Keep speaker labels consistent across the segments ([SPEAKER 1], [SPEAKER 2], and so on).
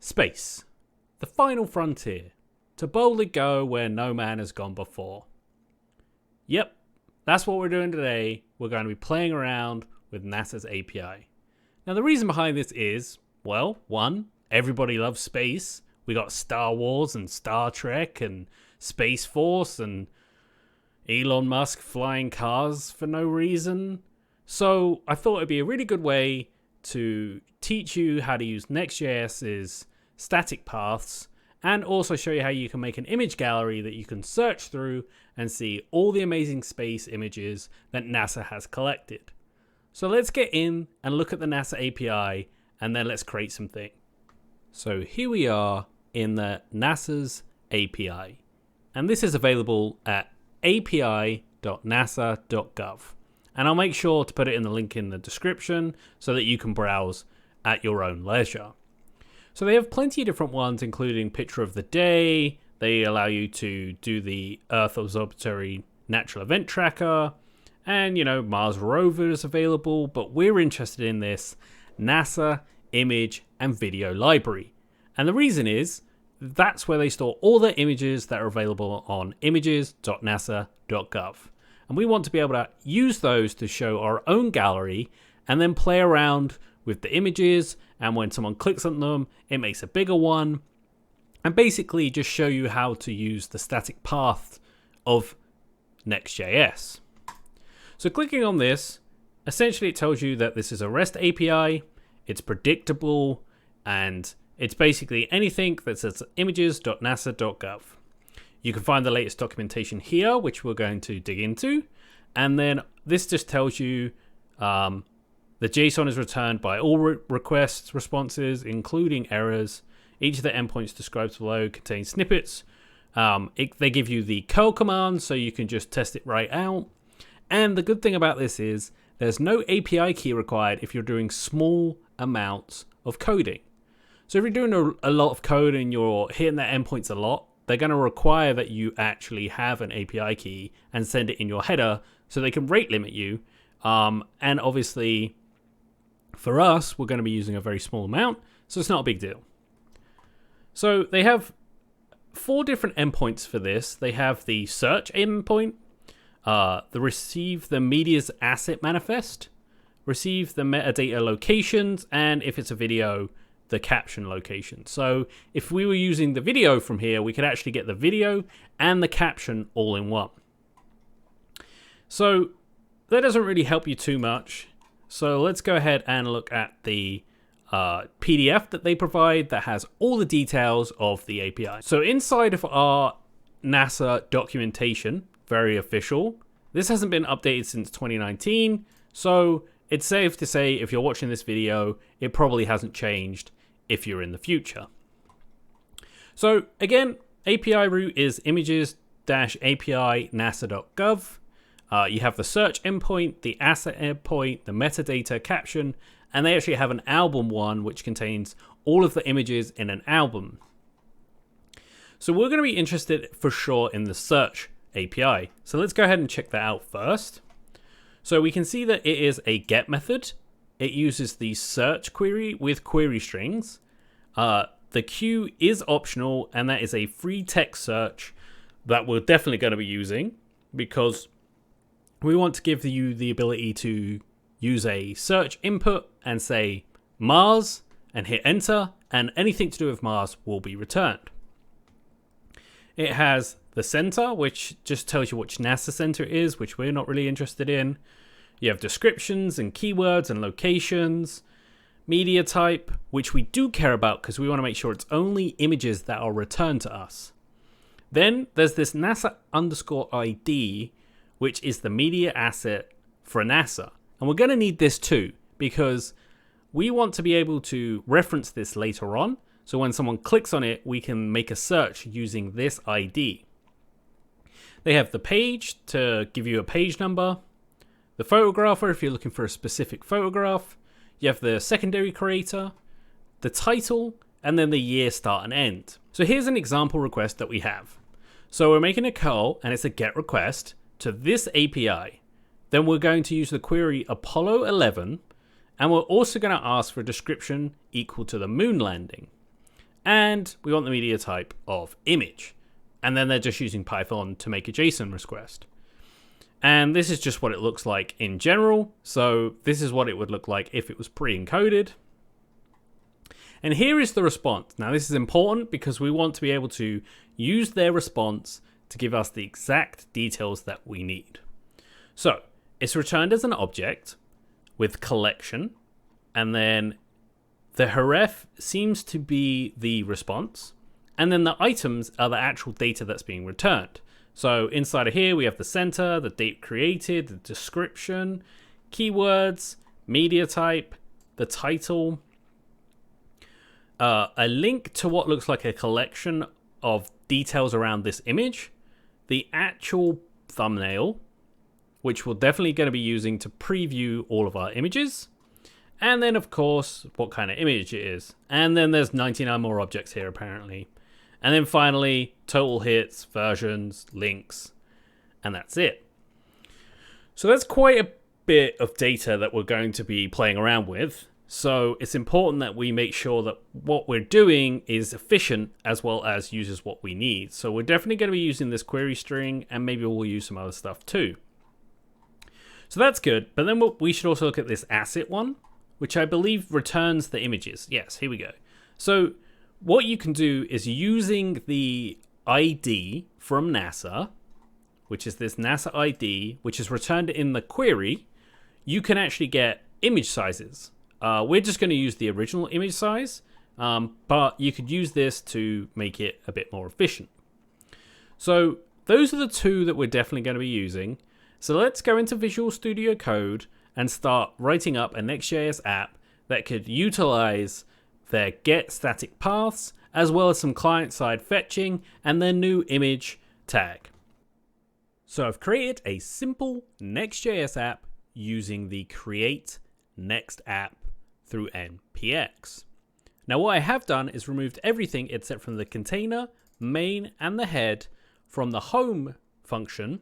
[SPEAKER 1] Space, the final frontier, to boldly go where no man has gone before. Yep, that's what we're doing today. We're going to be playing around with NASA's API. Now the reason behind this is, well, one, everybody loves space. We got Star Wars and Star Trek and Space Force and Elon Musk flying cars for no reason. So I thought it'd be a really good way to teach you how to use NextJS's static paths and also show you how you can make an image gallery that you can search through and see all the amazing space images that NASA has collected. So let's get in and look at the NASA API and then let's create something. So here we are in the NASA's API, and this is available at api.nasa.gov. And I'll make sure to put it in the link in the description so that you can browse at your own leisure. So they have plenty of different ones, including picture of the day. They allow you to do the Earth Observatory Natural Event Tracker, and Mars rover is available, but we're interested in this NASA image and video library. And the reason is that's where they store all the images that are available on images.nasa.gov. And we want to be able to use those to show our own gallery and then play around with the images. And when someone clicks on them, it makes a bigger one. And basically just show you how to use the static path of NextJS. So clicking on this, essentially it tells you that this is a REST API. It's predictable. And it's basically anything that says images.nasa.gov. You can find the latest documentation here, which we're going to dig into. And then this just tells you the JSON is returned by all requests, responses, including errors. Each of the endpoints described below contains snippets. They give you the curl command, so you can just test it right out. And the good thing about this is there's no API key required if you're doing small amounts of coding. So if you're doing a lot of code and you're hitting the endpoints a lot, they're going to require that you actually have an API key and send it in your header so they can rate limit you. And obviously, for us, we're going to be using a very small amount, so it's not a big deal. So they have 4 different endpoints for this. They have the search endpoint, the receive the media's asset manifest, receive the metadata locations, and if it's a video, the caption location. So if we were using the video from here, we could actually get the video and the caption all in one. So that doesn't really help you too much. So let's go ahead and look at the PDF that they provide that has all the details of the API. So inside of our NASA documentation, very official, this hasn't been updated since 2019. So it's safe to say if you're watching this video, it probably hasn't changed if you're in the future. So again, API root is images-api.nasa.gov. You have the search endpoint, the asset endpoint, the metadata caption, and they actually have an album one which contains all of the images in an album. So we're going to be interested for sure in the search API. So let's go ahead and check that out first. So we can see that it is a get method. It uses the search query with query strings. The queue is optional, and that is a free text search that we're definitely going to be using because we want to give you the ability to use a search input and say Mars and hit enter, and anything to do with Mars will be returned. It has the center, which just tells you which NASA center it is, which we're not really interested in. You have descriptions and keywords and locations, media type, which we do care about because we want to make sure it's only images that are returned to us. Then there's this NASA_ID, which is the media asset for NASA. And we're going to need this too, because we want to be able to reference this later on. So when someone clicks on it, we can make a search using this ID. They have the page to give you a page number, the photographer if you're looking for a specific photograph, you have the secondary creator, the title, and then the year start and end. So here's an example request that we have. So we're making a curl and it's a get request to this API. Then we're going to use the query Apollo 11, and we're also going to ask for a description equal to the moon landing. and we want the media type of image. And then they're just using Python to make a JSON request. And this is just what it looks like in general. So this is what it would look like if it was pre-encoded. And here is the response. Now this is important because we want to be able to use their response to give us the exact details that we need. So it's returned as an object with collection, and then the href seems to be the response, and then the items are the actual data that's being returned. So inside of here we have the center, the date created, the description, keywords, media type, the title, a link to what looks like a collection of details around this image, the actual thumbnail, which we're definitely going to be using to preview all of our images, and then of course what kind of image it is. And then there's 99 more objects here apparently. And then finally total hits, versions, links, and that's it. So that's quite a bit of data that we're going to be playing around with. So it's important that we make sure that what we're doing is efficient as well as uses what we need. So we're definitely going to be using this query string, and maybe we'll use some other stuff too. So that's good. But then we should also look at this asset one, which I believe returns the images. Yes, here we go. So what you can do is using the ID from NASA, which is this NASA ID, which is returned in the query, you can actually get image sizes. We're just going to use the original image size, but you could use this to make it a bit more efficient. So those are the two that we're definitely going to be using. So let's go into Visual Studio Code and start writing up a NextJS app that could utilize their getStaticPaths, as well as some client-side fetching and their new image tag. So I've created a simple NextJS app using the create next app through npx. Now what I have done is removed everything except from the container, main, and the head from the home function,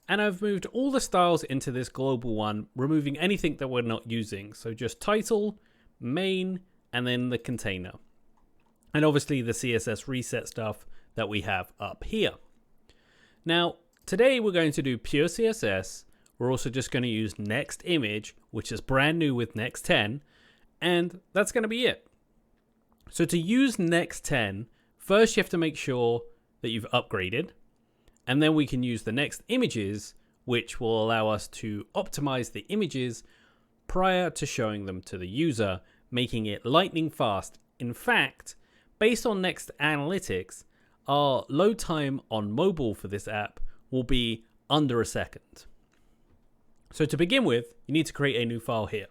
[SPEAKER 1] and I've moved all the styles into this global one, removing anything that we're not using. So just title, main, and then the container. And obviously the CSS reset stuff that we have up here. Now, today we're going to do pure CSS. We're also just going to use next image, which is brand new with next 10, and that's going to be it. So to use next 10, first you have to make sure that you've upgraded, and then we can use the next images, which will allow us to optimize the images prior to showing them to the user, making it lightning fast. In fact, based on Next Analytics, our load time on mobile for this app will be under a second. So to begin with, you need to create a new file here.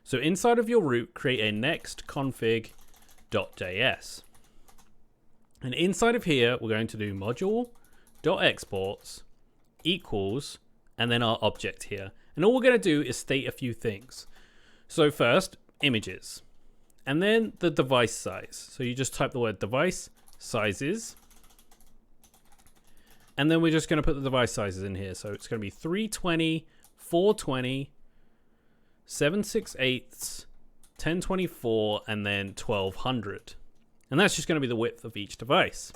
[SPEAKER 1] So inside of your root, create a nextconfig.js. And inside of here, we're going to do module.exports equals, and then our object here. And all we're going to do is state a few things. So first, images, and then the device size. So you just type the word device sizes, and then we're just going to put the device sizes in here. So it's going to be 320, 420, 768, 1024, and then 1200. And that's just going to be the width of each device.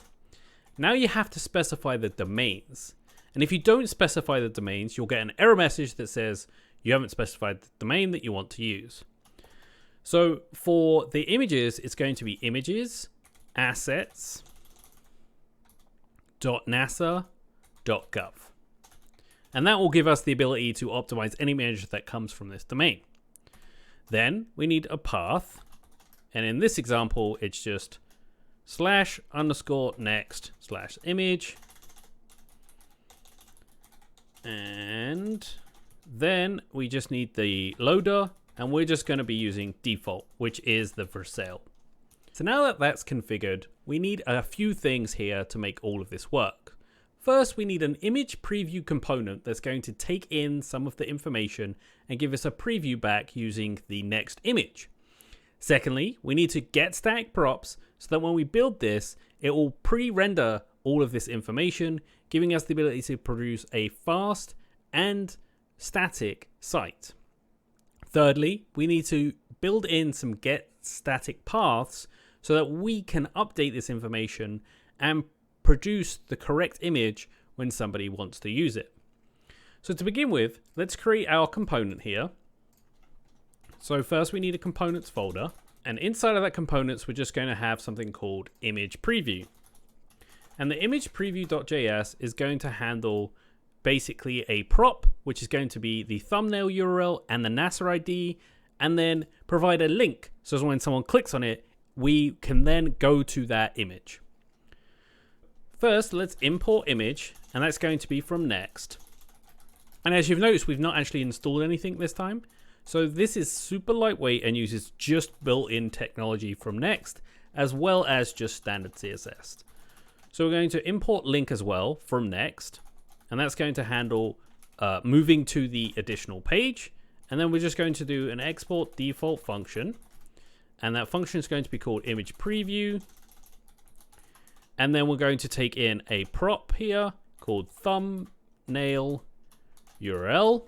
[SPEAKER 1] Now you have to specify the domains. And if you don't specify the domains, you'll get an error message that says you haven't specified the domain that you want to use. So for the images, it's going to be images, assets.nasa.gov. And that will give us the ability to optimize any image that comes from this domain. Then we need a path. And in this example, it's just /_next/image. And then we just need the loader, and we're just going to be using default, which is the for sale. So now that that's configured, we need a few things here to make all of this work. First, we need an ImagePreview component that's going to take in some of the information and give us a preview back using the next image. Secondly, we need to getStaticProps so that when we build this, it will pre-render all of this information, giving us the ability to produce a fast and static site. Thirdly, we need to build in some getStaticPaths so that we can update this information and produce the correct image when somebody wants to use it. So to begin with, let's create our component here. So first we need a components folder, and inside of that components, we're just going to have something called ImagePreview. And the ImagePreview.js is going to handle basically a prop, which is going to be the thumbnail URL and the NASA ID, and then provide a link. So when someone clicks on it, we can then go to that image. First, let's import image, and that's going to be from Next. And as you've noticed, we've not actually installed anything this time. So this is super lightweight and uses just built-in technology from Next, as well as just standard CSS. So we're going to import link as well from Next, and that's going to handle moving to the additional page. And then we're just going to do an export default function, and that function is going to be called ImagePreview. And then we're going to take in a prop here called thumbnail URL,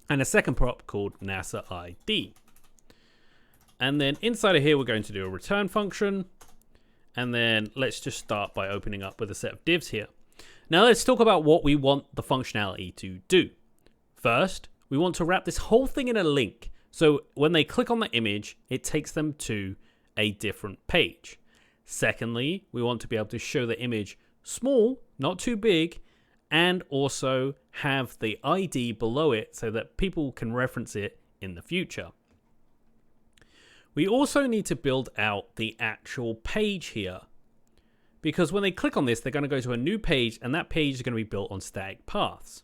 [SPEAKER 1] and a second prop called NASA ID. And then inside of here, we're going to do a return function. And then let's just start by opening up with a set of divs here. Now let's talk about what we want the functionality to do. First, we want to wrap this whole thing in a link. So when they click on the image, it takes them to a different page. Secondly, we want to be able to show the image small, not too big, and also have the ID below it so that people can reference it in the future. We also need to build out the actual page here, because when they click on this, they're going to go to a new page, and that page is going to be built on static paths.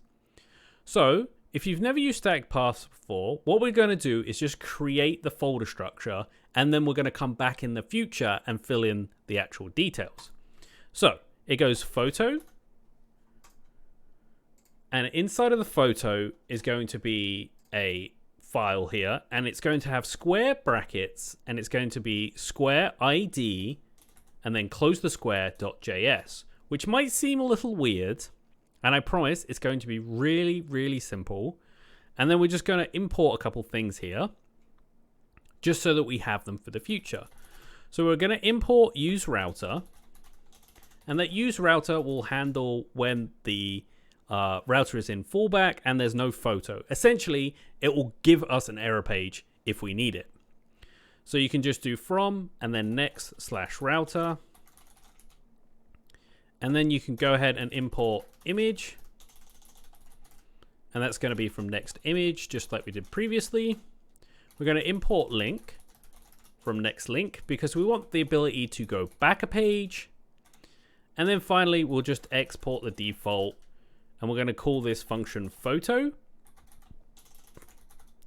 [SPEAKER 1] So if you've never used static paths before, what we're going to do is just create the folder structure, and then we're going to come back in the future and fill in the actual details. So it goes photo, and inside of the photo is going to be a file here, and it's going to have square brackets, and it's going to be square ID, and then close the square.js, which might seem a little weird, and I promise it's going to be really, really simple. And then we're just going to import a couple things here, just so that we have them for the future. So we're going to import useRouter, and that useRouter will handle when the router is in fallback and there's no photo. Essentially, it will give us an error page if we need it. So you can just do from and then next/router. And then you can go ahead and import image. And that's going to be from next image, just like we did previously. We're going to import link from next link because we want the ability to go back a page. And then finally, we'll just export the default. And we're going to call this function photo.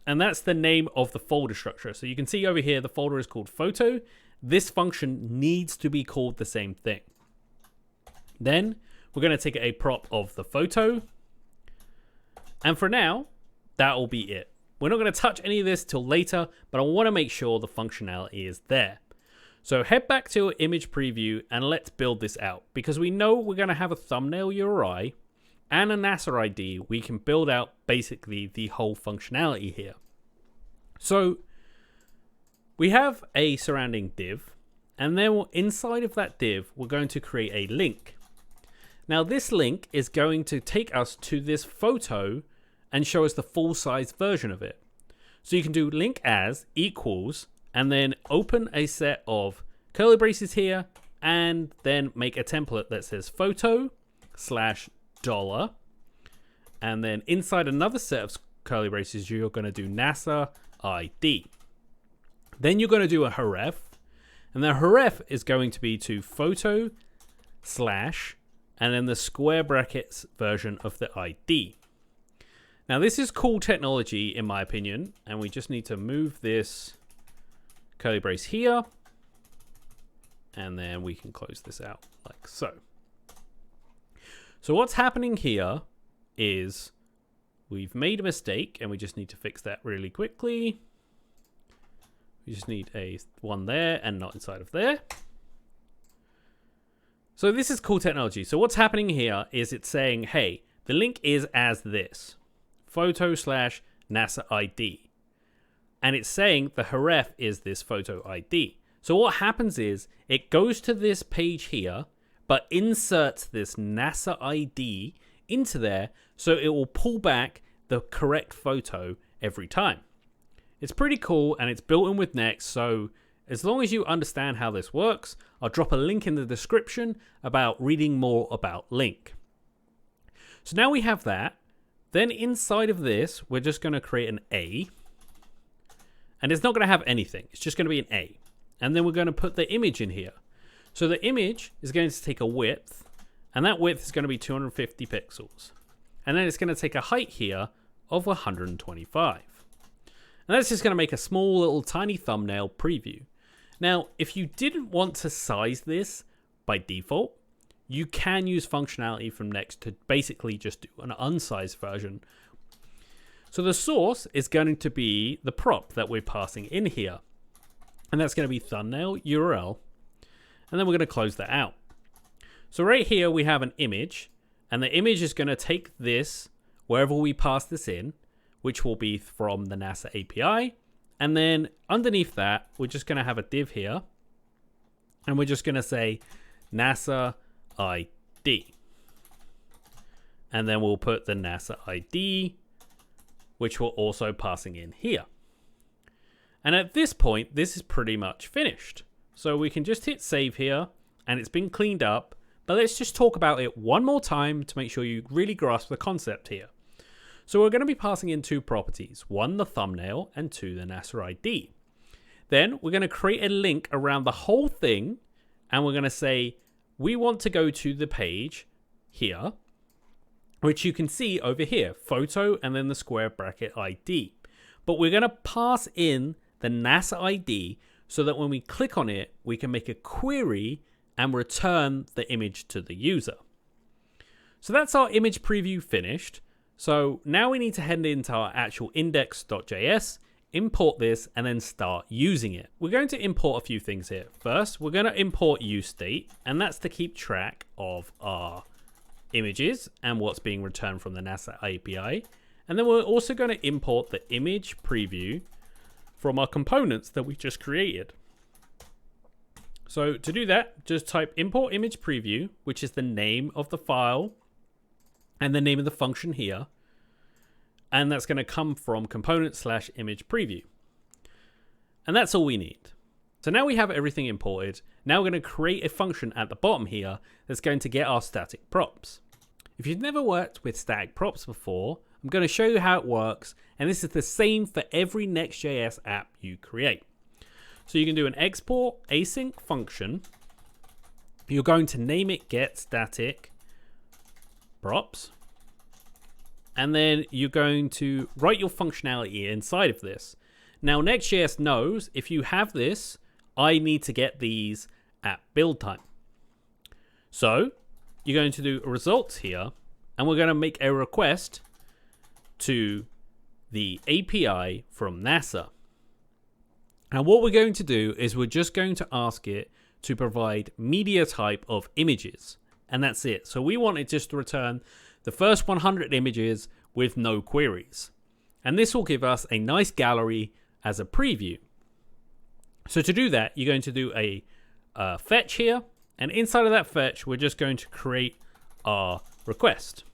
[SPEAKER 1] And that's the name of the folder structure. So you can see over here, the folder is called photo. This function needs to be called the same thing. Then we're going to take a prop of the photo. And for now, that will be it. We're not going to touch any of this till later, but I want to make sure the functionality is there. So head back to ImagePreview and let's build this out, because we know we're going to have a thumbnail URI and a NASA ID. We can build out basically the whole functionality here. So we have a surrounding div, and then inside of that div, we're going to create a link. Now this link is going to take us to this photo and show us the full size version of it. So you can do link as equals, and then open a set of curly braces here, and then make a template that says photo/$, and then inside another set of curly braces, you're going to do NASA ID. Then you're going to do a href, and the href is going to be to photo/ and then the square brackets version of the ID. Now this is cool technology in my opinion, and we just need to move this curly brace here, and then we can close this out like so. So what's happening here is we've made a mistake, and we just need to fix that really quickly. We just need a one there and not inside of there. So this is cool technology. So what's happening here is it's saying, hey, the link is as this, photo/NASA ID. And it's saying the href is this photo ID. So what happens is it goes to this page here, but inserts this NASA ID into there, so it will pull back the correct photo every time. It's pretty cool, and it's built in with Next, so as long as you understand how this works, I'll drop a link in the description about reading more about Link. So now we have that. Then inside of this, we're just going to create an A. And it's not going to have anything. It's just going to be an A. And then we're going to put the image in here. So the image is going to take a width, and that width is going to be 250 pixels. And then it's going to take a height here of 125. And that's just going to make a small little tiny thumbnail preview. Now, if you didn't want to size this by default, you can use functionality from Next to basically just do an unsized version. So the source is going to be the prop that we're passing in here. And that's going to be thumbnail URL. And then we're going to close that out. So right here we have an image. And the image is going to take this wherever we pass this in, which will be from the NASA API. And then underneath that, we're just going to have a div here. And we're just going to say NASA ID. And then we'll put the NASA ID, which we're also passing in here. And at this point, this is pretty much finished. So we can just hit save here, and it's been cleaned up. But let's just talk about it one more time to make sure you really grasp the concept here. So we're going to be passing in two properties, one the thumbnail and two the NASA ID. Then we're going to create a link around the whole thing, and we're going to say we want to go to the page here, which you can see over here, photo and then the square bracket ID. But we're going to pass in the NASA ID so that when we click on it, we can make a query and return the image to the user. So that's our image preview finished. So now we need to head into our actual index.js, import this, and then start using it. We're going to import a few things here. First, we're going to import useState, and that's to keep track of our images and what's being returned from the NASA API. And then we're also going to import the image preview from our components that we just created. So to do that, just type import image preview, which is the name of the file and the name of the function here. And that's going to come from component/image preview. And that's all we need. So now we have everything imported. Now we're going to create a function at the bottom here that's going to get our static props. If you've never worked with static props before, I'm going to show you how it works. And this is the same for every Next.js app you create. So you can do an export async function. You're going to name it getStaticProps. And then you're going to write your functionality inside of this. Now, Next.js knows if you have this, I need to get these at build time. So you're going to do results here, and we're going to make a request to the API from NASA. And what we're going to do is we're just going to ask it to provide media type of images. And that's it. So we want it just to return the first 100 images with no queries. And this will give us a nice gallery as a preview. So to do that, you're going to do a fetch here. And inside of that fetch, we're just going to create our request.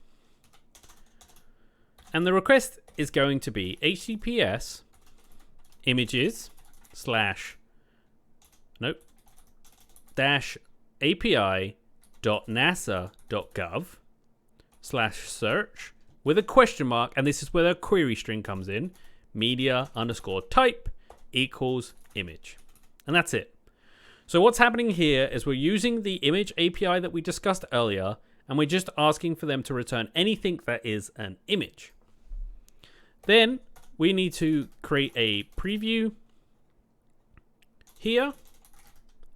[SPEAKER 1] And the request is going to be HTTPS images -api.nasa.gov/search with a question mark, and this is where the query string comes in, media_type equals image. And that's it. So what's happening here is we're using the image API that we discussed earlier, and we're just asking for them to return anything that is an image. Then we need to create a preview here,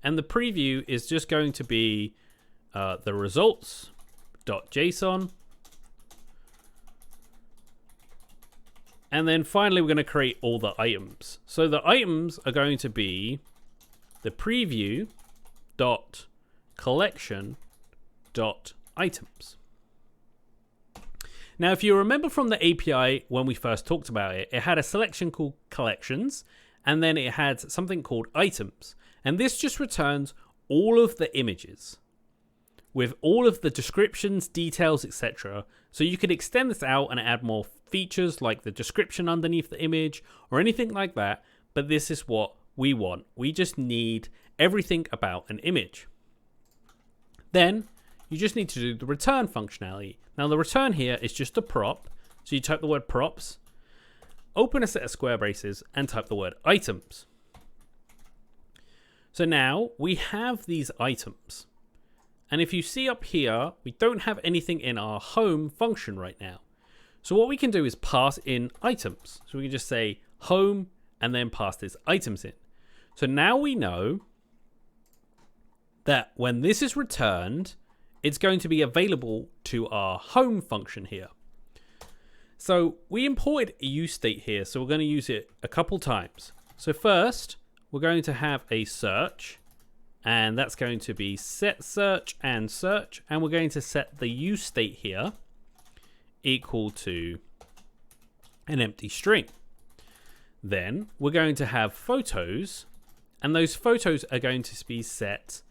[SPEAKER 1] and the preview is just going to be the results.json. And then finally, we're going to create all the items. So the items are going to be the preview.collection.items. Now, if you remember from the API when we first talked about it, it had a selection called collections, and then it had something called items. And this just returns all of the images with all of the descriptions, details, etc. So you could extend this out and add more features like the description underneath the image or anything like that. But this is what we want. We just need everything about an image. Then you just need to do the return functionality. Now the return here is just a prop. So you type the word props, open a set of square braces, and type the word items. So now we have these items. And if you see up here, we don't have anything in our home function right now. So what we can do is pass in items. So we can just say home and then pass this items in. So now we know that when this is returned, it's going to be available to our home function here. So we imported a useState here, so we're going to use it a couple times. So first, we're going to have a search, and that's going to be set search, and we're going to set the useState here equal to an empty string. Then we're going to have photos, and those photos are going to be set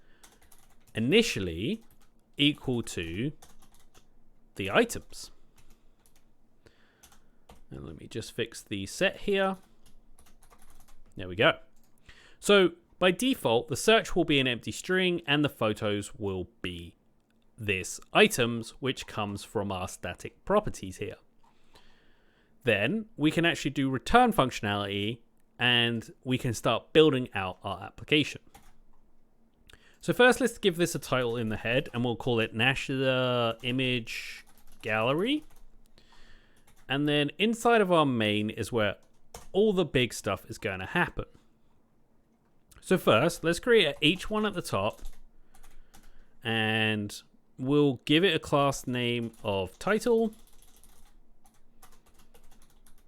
[SPEAKER 1] initially equal to the items. And let me just fix the set here. There we go. So by default, the search will be an empty string and the photos will be this items, which comes from our static properties here. Then we can actually do return functionality and we can start building out our application. So first, let's give this a title in the head and we'll call it NASA Image Gallery. And then inside of our main is where all the big stuff is going to happen. So first, let's create an H1 at the top and we'll give it a class name of title.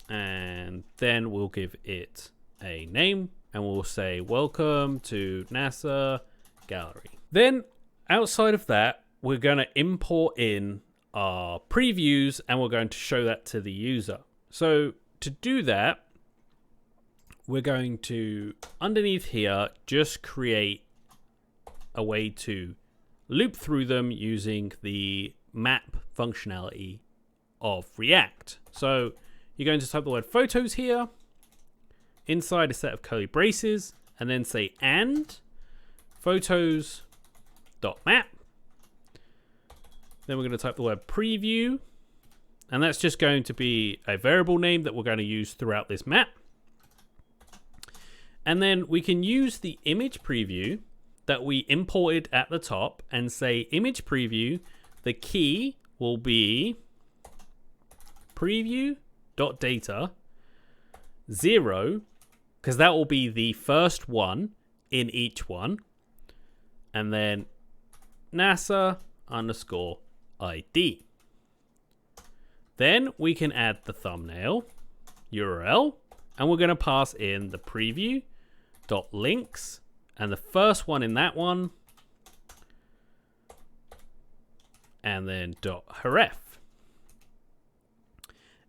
[SPEAKER 1] And then we'll give it a name and we'll say welcome to NASA Gallery. Then outside of that, we're going to import in our previews and we're going to show that to the user. So to do that, we're going to underneath here just create a way to loop through them using the map functionality of React. So you're going to type the word photos here inside a set of curly braces and then say and photos.map. Then we're going to type the word preview, and that's just going to be a variable name that we're going to use throughout this map. And then we can use the image preview that we imported at the top and say image preview, the key will be preview.data 0, because that will be the first one in each one. And then NASA _ ID. Then we can add the thumbnail URL and we're going to pass in the preview.links and the first one in that one and then .href.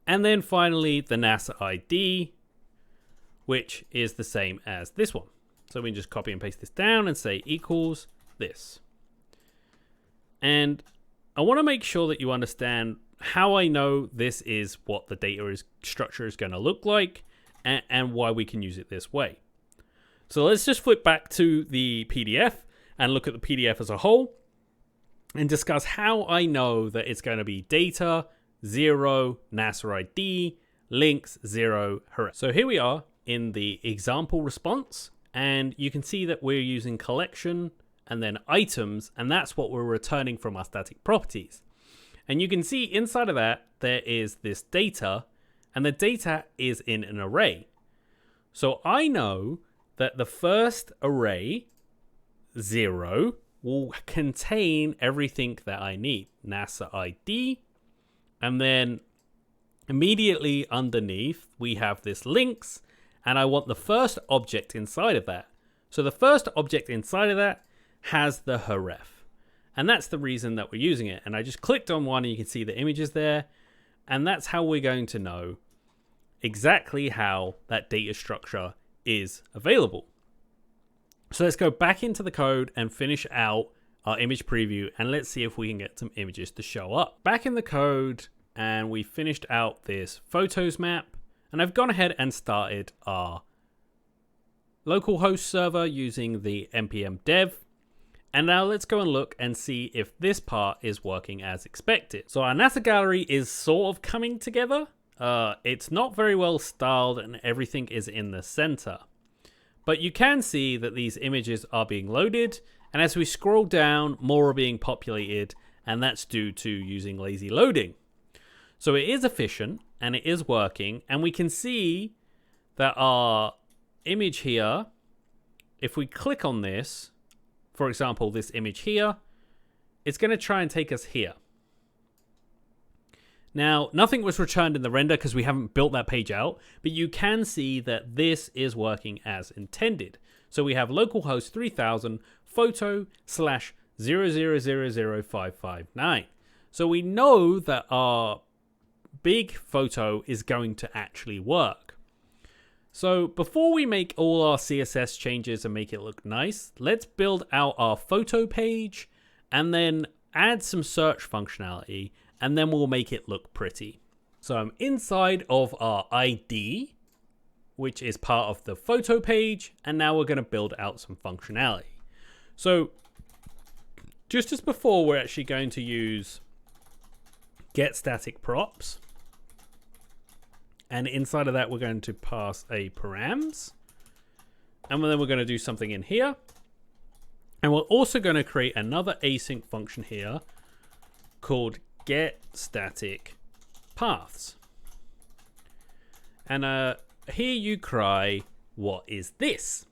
[SPEAKER 1] And then finally the NASA ID, which is the same as this one. So we can just copy and paste this down and say equals this. And I want to make sure that you understand how I know this is what the data structure is going to look like and why we can use it this way. So let's just flip back to the PDF and look at the PDF as a whole and discuss how I know that it's going to be data 0, NASA ID, links 0, href. So here we are in the example response and you can see that we're using collection and then items, and that's what we're returning from our static properties. And you can see inside of that, there is this data, and the data is in an array. So I know that the first array, 0, will contain everything that I need. NASA ID, and then immediately underneath, we have this links, and I want the first object inside of that. So the first object inside of that has the href, and that's the reason that we're using it. And I just clicked on one and you can see the images there, and that's how we're going to know exactly how that data structure is available. So let's go back into the code and finish out our image preview, and let's see if we can get some images to show up. Back in the code, and we finished out this photos map, and I've gone ahead and started our localhost server using the npm dev. And now let's go and look and see if this part is working as expected. So our NASA gallery is sort of coming together. It's not very well styled and everything is in the center. But you can see that these images are being loaded, and as we scroll down, more are being populated, and that's due to using lazy loading. So it is efficient and it is working, and we can see that our image here, if we click on this, for example, this image here, it's going to try and take us here. Now, nothing was returned in the render because we haven't built that page out, but you can see that this is working as intended. So we have localhost 3000 photo slash 0000559. So we know that our big photo is going to actually work. So before we make all our CSS changes and make it look nice, let's build out our photo page and then add some search functionality, and then we'll make it look pretty. So I'm inside of our ID, which is part of the photo page, and now we're going to build out some functionality. So just as before, we're actually going to use getStaticProps. And inside of that, we're going to pass a params. And then we're going to do something in here. And we're also going to create another async function here called getStaticPaths. And here you cry, what is this?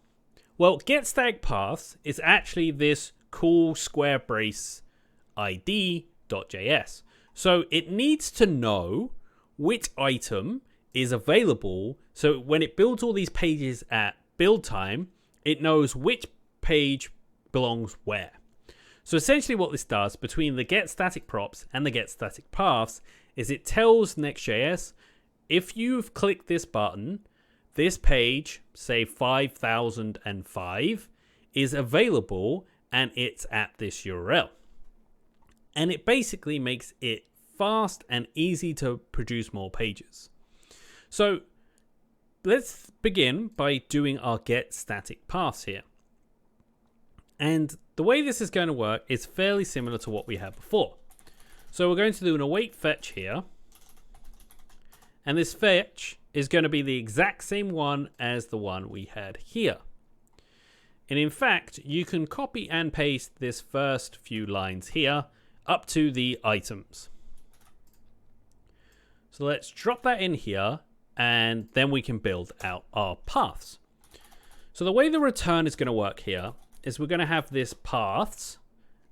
[SPEAKER 1] Well, getStaticPaths is actually this cool square brace ID.js. So it needs to know which item is available, so when it builds all these pages at build time, it knows which page belongs where. So essentially what this does between the getStaticProps and the getStaticPaths is it tells Next.js, if you've clicked this button, this page, say 5005, is available and it's at this URL. And it basically makes it fast and easy to produce more pages. So let's begin by doing our getStaticPaths here. And the way this is going to work is fairly similar to what we had before. So we're going to do an await fetch here. And this fetch is going to be the exact same one as the one we had here. And in fact, you can copy and paste this first few lines here up to the items. So let's drop that in here, and then we can build out our paths. So the way the return is going to work here is we're going to have this paths,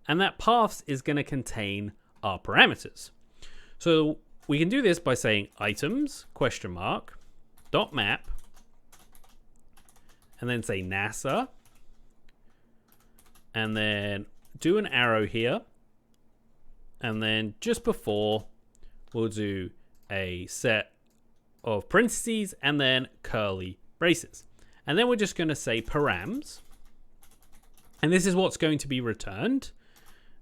[SPEAKER 1] and that paths is going to contain our parameters. So we can do this by saying items question mark dot map, and then say NASA, and then do an arrow here, and then just before we'll do a set of parentheses and then curly braces. And then we're just going to say params. And this is what's going to be returned.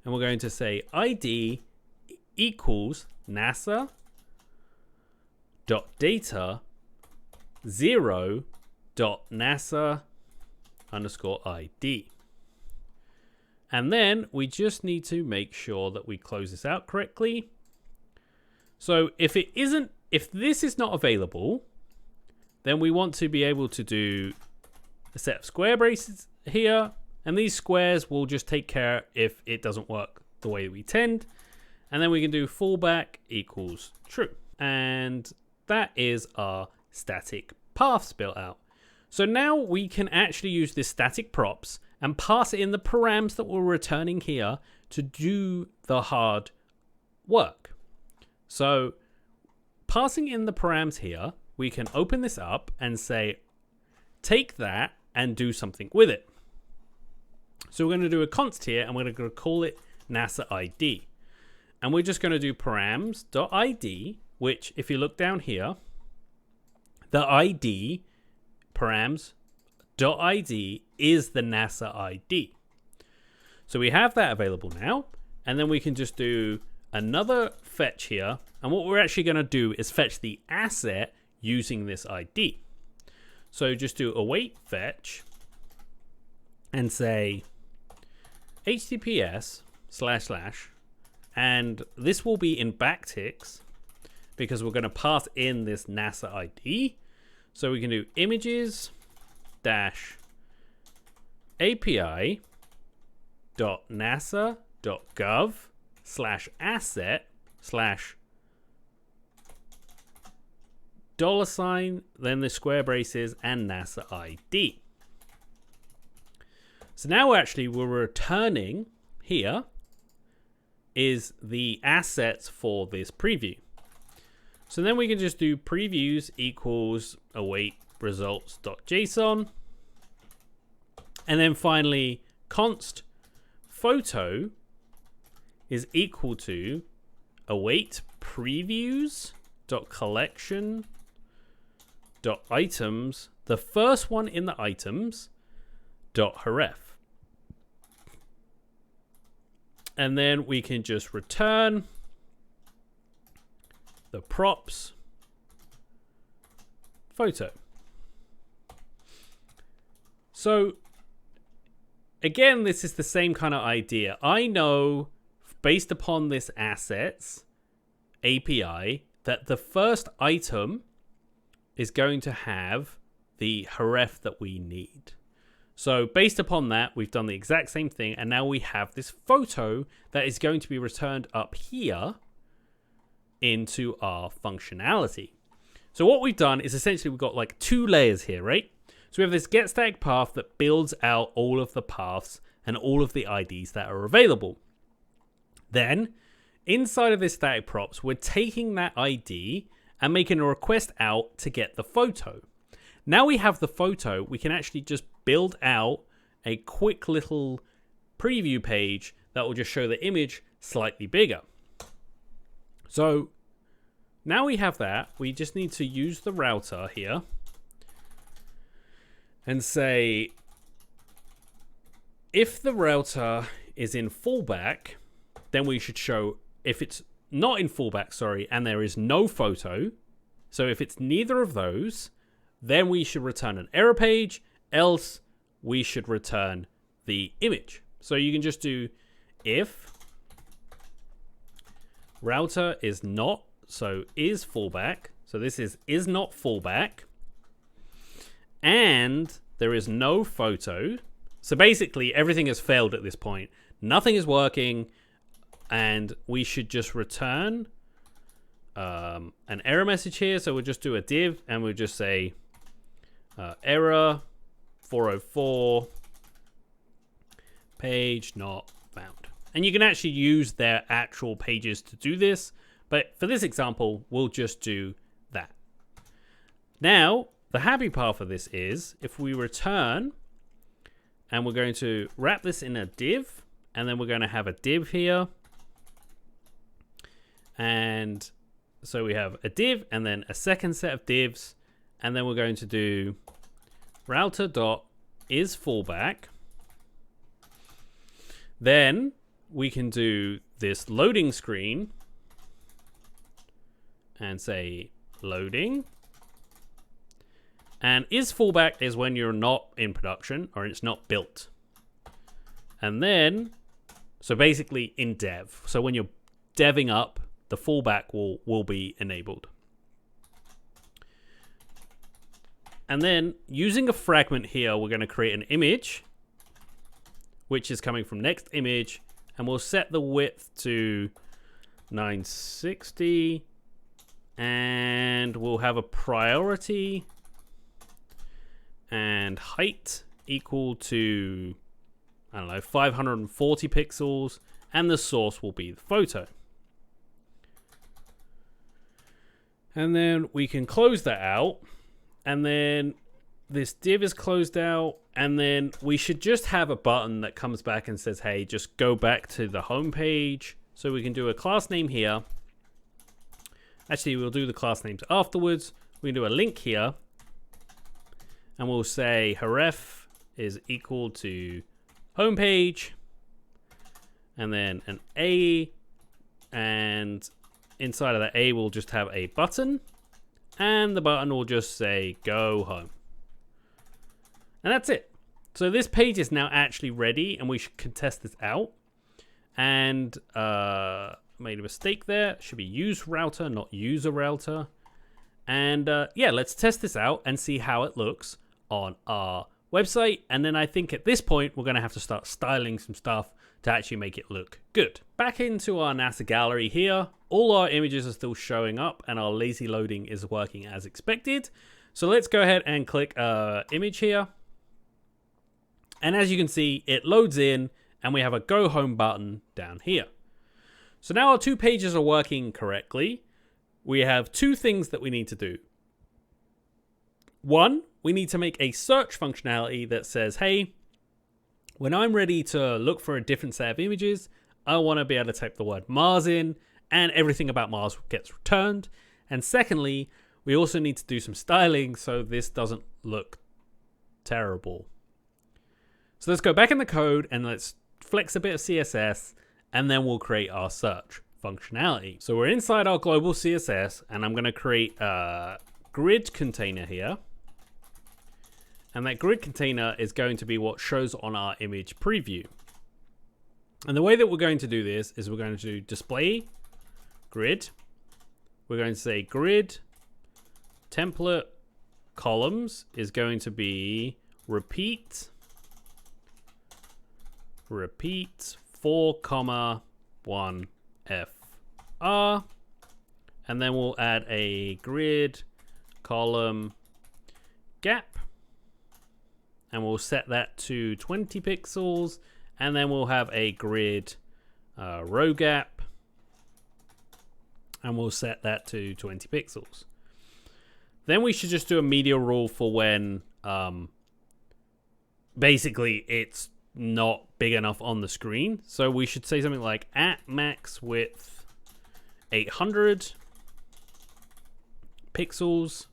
[SPEAKER 1] And we're going to say ID equals NASA.data 0.NASA underscore ID. And then we just need to make sure that we close this out correctly. So if this is not available, then we want to be able to do a set of square braces here, and these squares will just take care if it doesn't work the way we intend. And then we can do fallback equals true. And that is our static paths built out. So now we can actually use this static props and pass in the params that we're returning here to do the hard work. So passing in the params here, we can open this up and say, take that and do something with it. So we're going to do a const here, and we're going to call it NASA ID. And we're just going to do params.id, which if you look down here, the ID params .id is the NASA ID. So we have that available now, and then we can just do another fetch here. And what we're actually going to do is fetch the asset using this ID. So just do await fetch and say https / and this will be in backticks because we're going to pass in this NASA ID. So we can do images -api .nasa.gov /asset $, then the square braces and NASA ID. So now actually we're returning here is the assets for this preview. So then we can just do previews equals await results.json. And then finally const photo is equal to await previews.collection.items, the first one in the items, .href. And then we can just return the props photo. So again, this is the same kind of idea. I know based upon this assets API that the first item is going to have the href that we need. So based upon that, we've done the exact same thing, and now we have this photo that is going to be returned up here into our functionality. So what we've done is essentially we've got like 2 layers here, right? So we have this getStaticPath that builds out all of the paths and all of the IDs that are available. Then inside of this static props, we're taking that ID and making a request out to get the photo. Now we have the photo, we can actually just build out a quick little preview page that will just show the image slightly bigger. So now we have that, we just need to use the router here and say, if the router is in fallback, then we should show, if it's not in fallback, and there is no photo, so if it's neither of those, then we should return an error page, else we should return the image. So you can just do if router is not, so is fallback, so this is not fallback, and there is no photo. So basically everything has failed at this point. Nothing is working, and we should just return an error message here. So we'll just do a div and we'll just say error 404 page not found. And you can actually use their actual pages to do this, but for this example, we'll just do that. Now, the happy part for this is if we return, and we're going to wrap this in a div, and then we're going to have a div here. And so we have a div and then a second set of divs, and then we're going to do router.isFallback. Then we can do this loading screen and say loading. And isFallback is when you're not in production or it's not built. And then, so basically in dev. So when you're deving up, the fallback will be enabled. And then using a fragment here, we're going to create an image, which is coming from next image, and we'll set the width to 960, and we'll have a priority and height equal to, I don't know, 540 pixels, and the source will be the photo. And then we can close that out, and then this div is closed out, and then we should just have a button that comes back and says, hey, just go back to the home page. So we can do a class name here. Actually, we'll do the class names afterwards. We can do a link here, and we'll say href is equal to homepage, and then an A, and inside of that A we'll just have a button, and the button will just say go home. And that's it. So this page is now actually ready, and we can test this out. And made a mistake there. It should be use router, not user router. And yeah, let's test this out and see how it looks on our website. And then I think at this point, we're going to have to start styling some stuff to actually make it look good. Back into our NASA gallery here, all our images are still showing up and our lazy loading is working as expected. So let's go ahead and click image here. And as you can see, it loads in and we have a go home button down here. So now our two pages are working correctly. We have two things that we need to do. One, we need to make a search functionality that says, hey, when I'm ready to look for a different set of images, I want to be able to type the word Mars in and everything about Mars gets returned. And secondly, we also need to do some styling so this doesn't look terrible. So let's go back in the code and let's flex a bit of CSS and then we'll create our search functionality. So we're inside our global CSS and I'm going to create a grid container here. And that grid container is going to be what shows on our image preview. And the way that we're going to do this is we're going to do display grid. We're going to say grid template columns is going to be repeat 4,1 fr, and then we'll add a grid column gap, and we'll set that to 20 pixels, and then we'll have a grid row gap, and we'll set that to 20 pixels. Then we should just do a media rule for when basically it's not big enough on the screen. So we should say something like at max width 800 pixels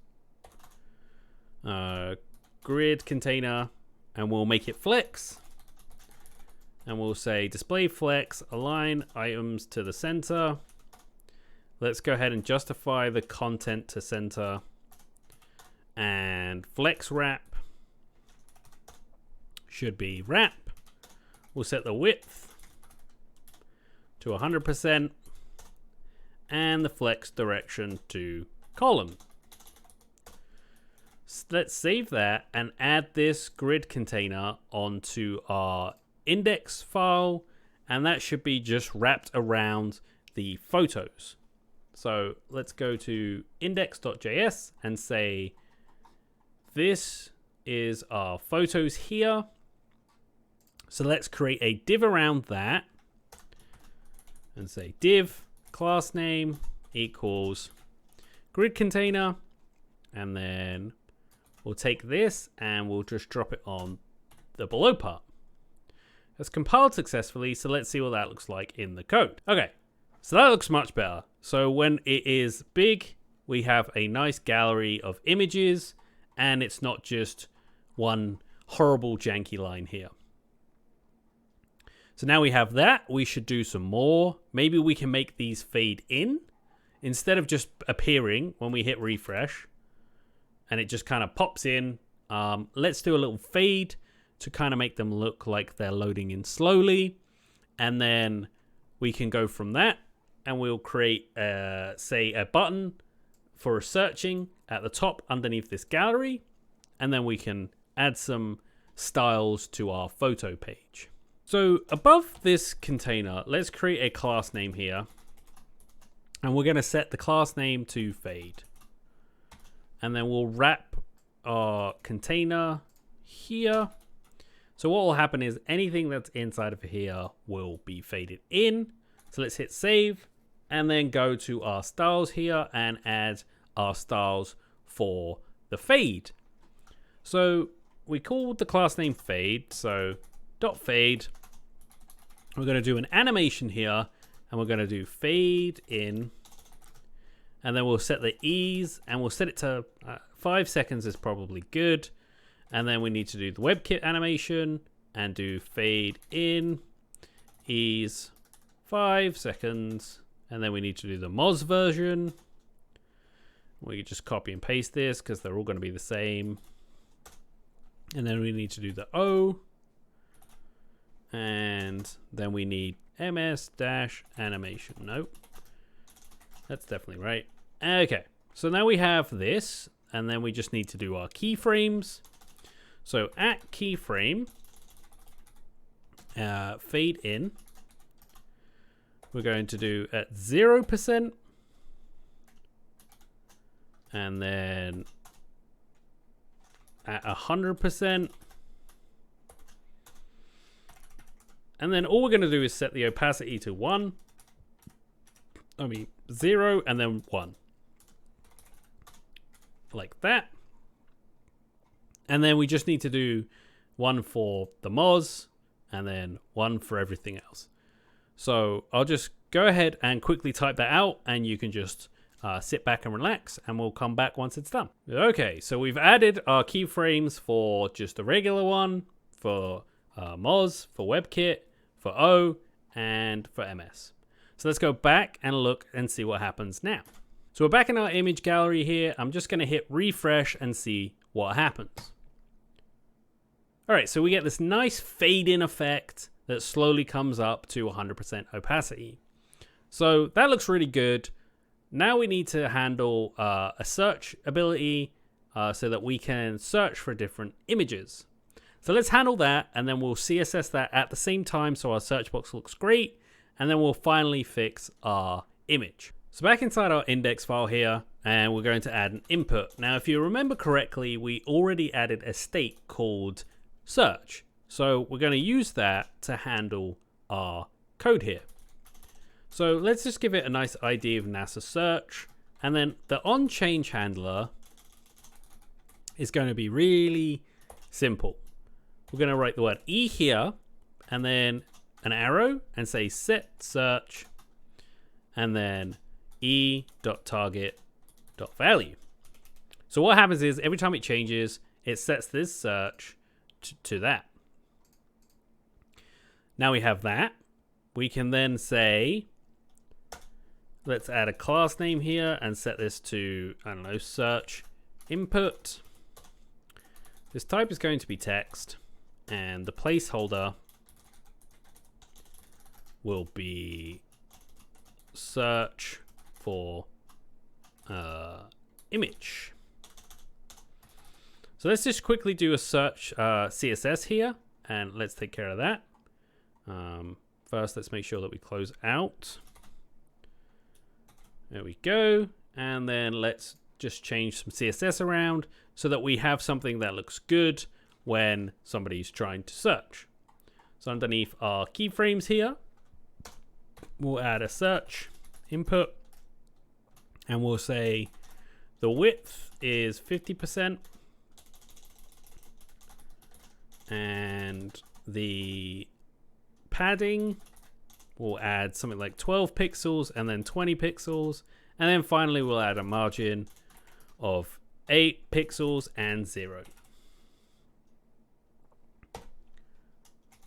[SPEAKER 1] grid container, and we'll make it flex, and we'll say display flex align items to the center. Let's go ahead and justify the content to center, and flex wrap should be wrap. We'll set the width to 100% and the flex direction to column. So let's save that and add this grid container onto our index file, and that should be just wrapped around the photos. So let's go to index.js and say this is our photos here. So let's create a div around that and say div class name equals grid container, and then we'll take this and we'll just drop it on the below part. It's compiled successfully, so let's see what that looks like in the code. Okay, so that looks much better. So when it is big, we have a nice gallery of images, and it's not just one horrible janky line here. So now we have that, we should do some more. Maybe we can make these fade in instead of just appearing when we hit refresh and it just kind of pops in. Let's do a little fade to kind of make them look like they're loading in slowly. And then we can go from that and we'll create, say, a button for searching at the top underneath this gallery. And then we can add some styles to our photo page. So above this container, let's create a class name here. And we're going to set the class name to fade. And then we'll wrap our container here. So what will happen is anything that's inside of here will be faded in. So let's hit save and then go to our styles here and add our styles for the fade. So we called the class name fade. So .fade. We're going to do an animation here and we're going to do fade in, and then we'll set the ease and we'll set it to 5 seconds is probably good, And then we need to do the WebKit animation and do fade in, ease 5 seconds. And then we need to do the Moz version. We just copy and paste this because they're all going to be the same. And then we need to do the O. And then we need ms-animation. Nope. That's definitely right. Okay. So now we have this. And then we just need to do our keyframes. So at keyframe, fade in. We're going to do at 0%. And then at 100%. And then all we're going to do is set the opacity to 0 and then 1. Like that. And then we just need to do 1 for the Moz and then 1 for everything else. So I'll just go ahead and quickly type that out, and you can just sit back and relax, and we'll come back once it's done. Okay, so we've added our keyframes for just the regular one, for Moz, for WebKit, for O, and for MS. So let's go back and look and see what happens now. So we're back in our image gallery here. I'm just going to hit refresh and see what happens. All right, so we get this nice fade in effect that slowly comes up to 100% opacity. So that looks really good. Now we need to handle a search ability so that we can search for different images. So let's handle that, and then we'll CSS that at the same time so our search box looks great, and then we'll finally fix our image. So back inside our index file here, and we're going to add an input. Now, if you remember correctly, we already added a state called search. So we're going to use that to handle our code here. So let's just give it a nice ID of NASA search. And then the onChange handler is going to be really simple. We're going to write the word E here and then an arrow and say set search and then e.target.value. So what happens is every time it changes, it sets this search to that. Now we have that. We can then say, let's add a class name here and set this to, I don't know, search input. This type is going to be text, and the placeholder will be search for image. So let's just quickly do a search CSS here, and let's take care of that. First, let's make sure that we close out. There we go. And then let's just change some CSS around so that we have something that looks good when somebody's trying to search. So underneath our keyframes here, we'll add a search input, and we'll say the width is 50% and the padding, we'll add something like 12 pixels and then 20 pixels. And then finally, we'll add a margin of 8 pixels and 0.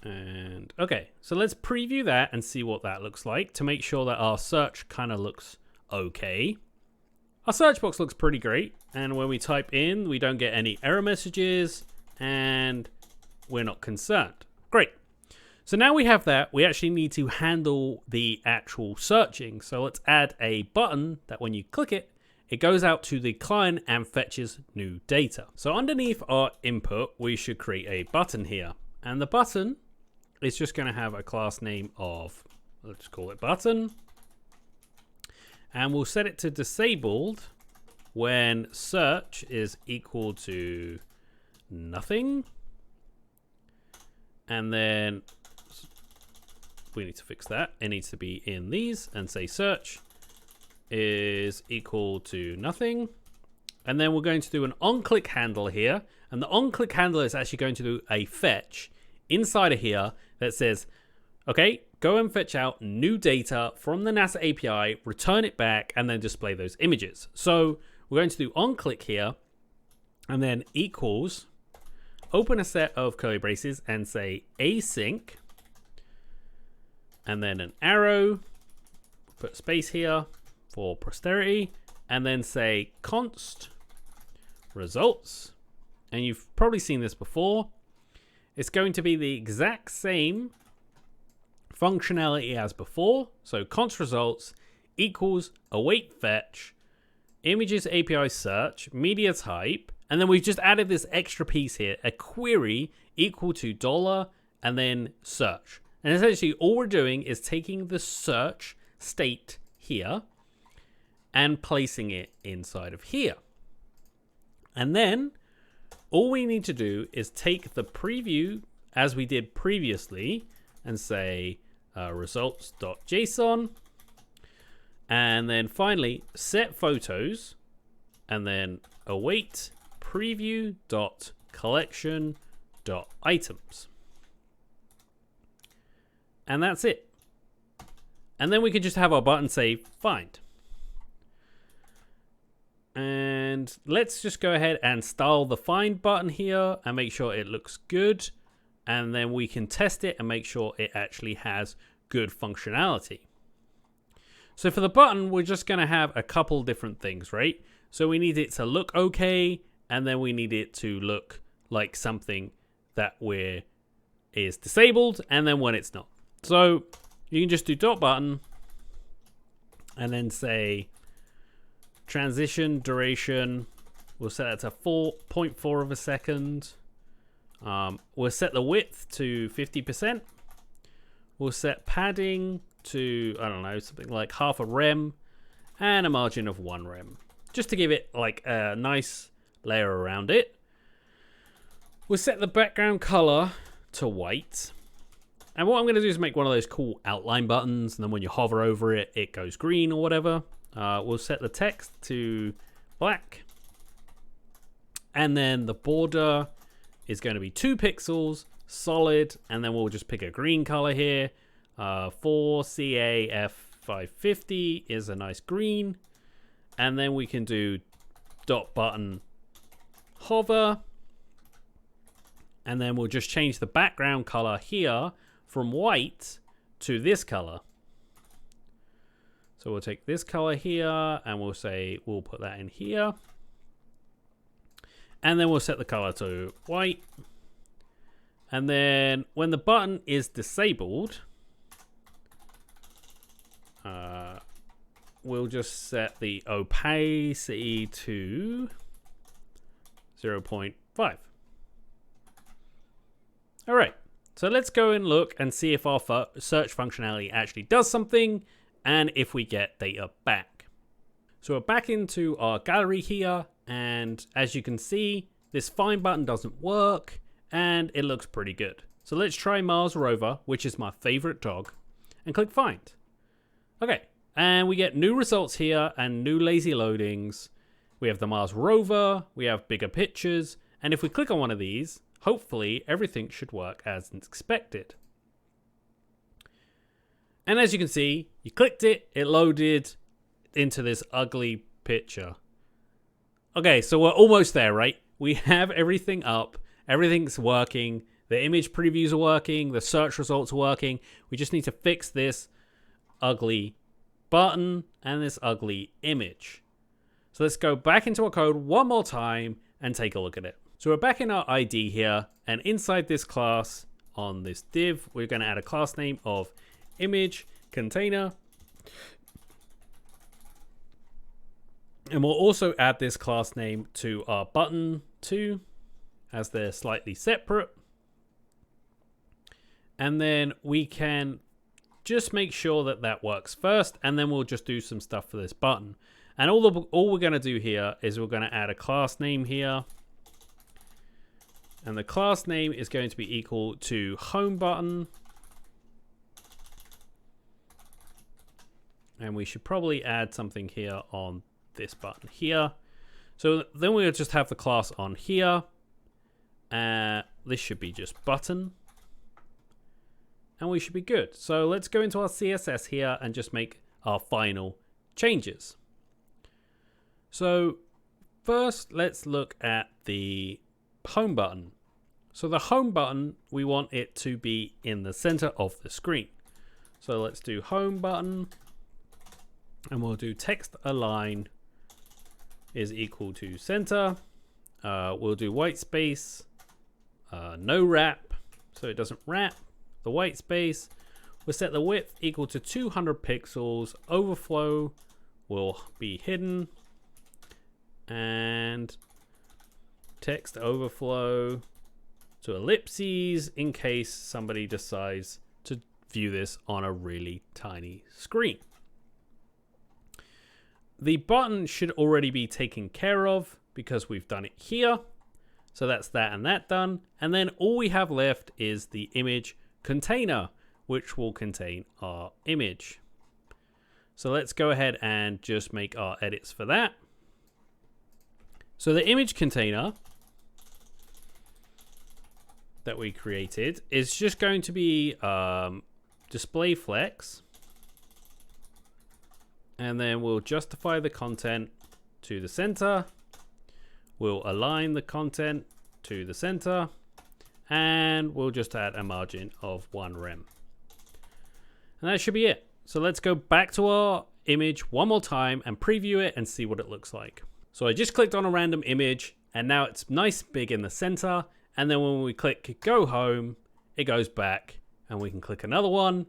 [SPEAKER 1] And okay, so let's preview that and see what that looks like to make sure that our search kind of looks okay. Our search box looks pretty great. And when we type in, we don't get any error messages and we're not concerned. Great. So now we have that, we actually need to handle the actual searching. So let's add a button that when you click it, it goes out to the client and fetches new data. So underneath our input, we should create a button here. And the button is just going to have a class name of, let's call it button. And we'll set it to disabled when search is equal to nothing. And then we need to fix that. It needs to be in these and say search is equal to nothing. And then we're going to do an onClick handle here. And the onClick handle is actually going to do a fetch inside of here that says, okay, go and fetch out new data from the NASA API, return it back, and then display those images. So we're going to do onClick here and then equals open a set of curly braces and say async, and then an arrow, put space here for posterity, and then say const results. And you've probably seen this before. It's going to be the exact same functionality as before. So const results equals await fetch, images API search, media type, and then we've just added this extra piece here, a query equal to $, and then search. And essentially all we're doing is taking the search state here and placing it inside of here. And then all we need to do is take the preview as we did previously and say results.json. And then finally set photos and then await preview.collection.items. And that's it. And then we can just have our button say find. And let's just go ahead and style the find button here and make sure it looks good. And then we can test it and make sure it actually has good functionality. So for the button, we're just going to have a couple different things, right? So we need it to look okay, and then we need it to look like something that is disabled, and then when it's not. So you can just do dot button and then say transition duration. We'll set that to 4.4 of a second. We'll set the width to 50%. We'll set padding to, I don't know, something like half a rem and a margin of 1 rem, just to give it like a nice layer around it. We'll set the background color to white. And what I'm going to do is make one of those cool outline buttons, and then when you hover over it, it goes green or whatever. We'll set the text to black. And then the border is going to be 2 pixels, solid, and then we'll just pick a green color here. 4CAF550 is a nice green. And then we can do dot button hover. And then we'll just change the background color here from white to this color. So we'll take this color here and we'll say, we'll put that in here. And then we'll set the color to white. And then when the button is disabled, we'll just set the opacity to 0.5. All right, so let's go and look and see if our search functionality actually does something and if we get data back. So we're back into our gallery here, and as you can see, this find button doesn't work and it looks pretty good. So let's try Mars rover, which is my favorite dog, and click find. Okay, and we get new results here and new lazy loadings. We have the Mars rover, we have bigger pictures, and if we click on one of these, hopefully everything should work as expected. And as you can see, you clicked it, it loaded into this ugly picture. Okay, so we're almost there, right? We have everything up, everything's working, the image previews are working, the search results are working. We just need to fix this ugly button and this ugly image. So let's go back into our code one more time and take a look at it. So we're back in our ID here, and inside this class on this div, we're going to add a class name of image container. And we'll also add this class name to our button too, as they're slightly separate. And then we can just make sure that that works first, and then we'll just do some stuff for this button. And all we're going to do here is we're going to add a class name here. And the class name is going to be equal to home button. And we should probably add something here on this button here. So then we'll just have the class on here. This should be just button. And we should be good. So let's go into our CSS here and just make our final changes. So first, let's look at the home button. So the home button, we want it to be in the center of the screen. So let's do home button, and we'll do text align is equal to center. We'll do white space, no wrap, so it doesn't wrap the white space. We'll set the width equal to 200 pixels. Overflow will be hidden, and text overflow to ellipses in case somebody decides to view this on a really tiny screen. The button should already be taken care of because we've done it here. So that's that and that done. And then all we have left is the image container, which will contain our image. So let's go ahead and just make our edits for that. So the image container that we created is just going to be display flex. And then we'll justify the content to the center. We'll align the content to the center. And we'll just add a margin of 1 rem. And that should be it. So let's go back to our image one more time and preview it and see what it looks like. So I just clicked on a random image and now it's nice big in the center. And then when we click go home, it goes back and we can click another one.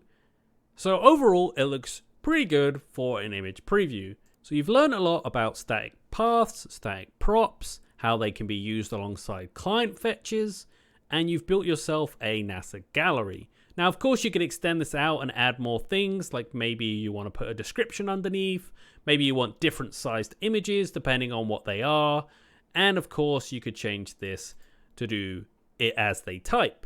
[SPEAKER 1] So overall, it looks pretty good for an image preview. So you've learned a lot about static paths, static props, how they can be used alongside client fetches, and you've built yourself a NASA gallery. Now, of course, you could extend this out and add more things, like maybe you want to put a description underneath, maybe you want different sized images depending on what they are, and of course, you could change this to do it as they type.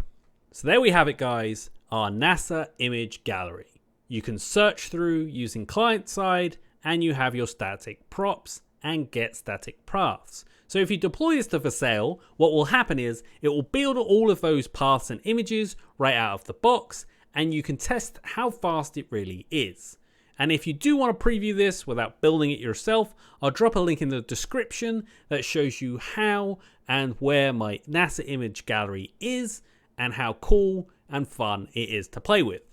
[SPEAKER 1] So there we have it, guys, our NASA image gallery. You can search through using client side, and you have your static props and getStaticPaths. So if you deploy this to for sale, what will happen is it will build all of those paths and images right out of the box, and you can test how fast it really is. And if you do want to preview this without building it yourself, I'll drop a link in the description that shows you how and where my NASA image gallery is and how cool and fun it is to play with.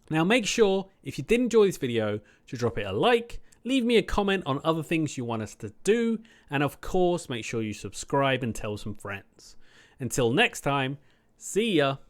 [SPEAKER 1] Now make sure, if you did enjoy this video, to drop it a like, leave me a comment on other things you want us to do, and of course make sure you subscribe and tell some friends. Until next time, see ya!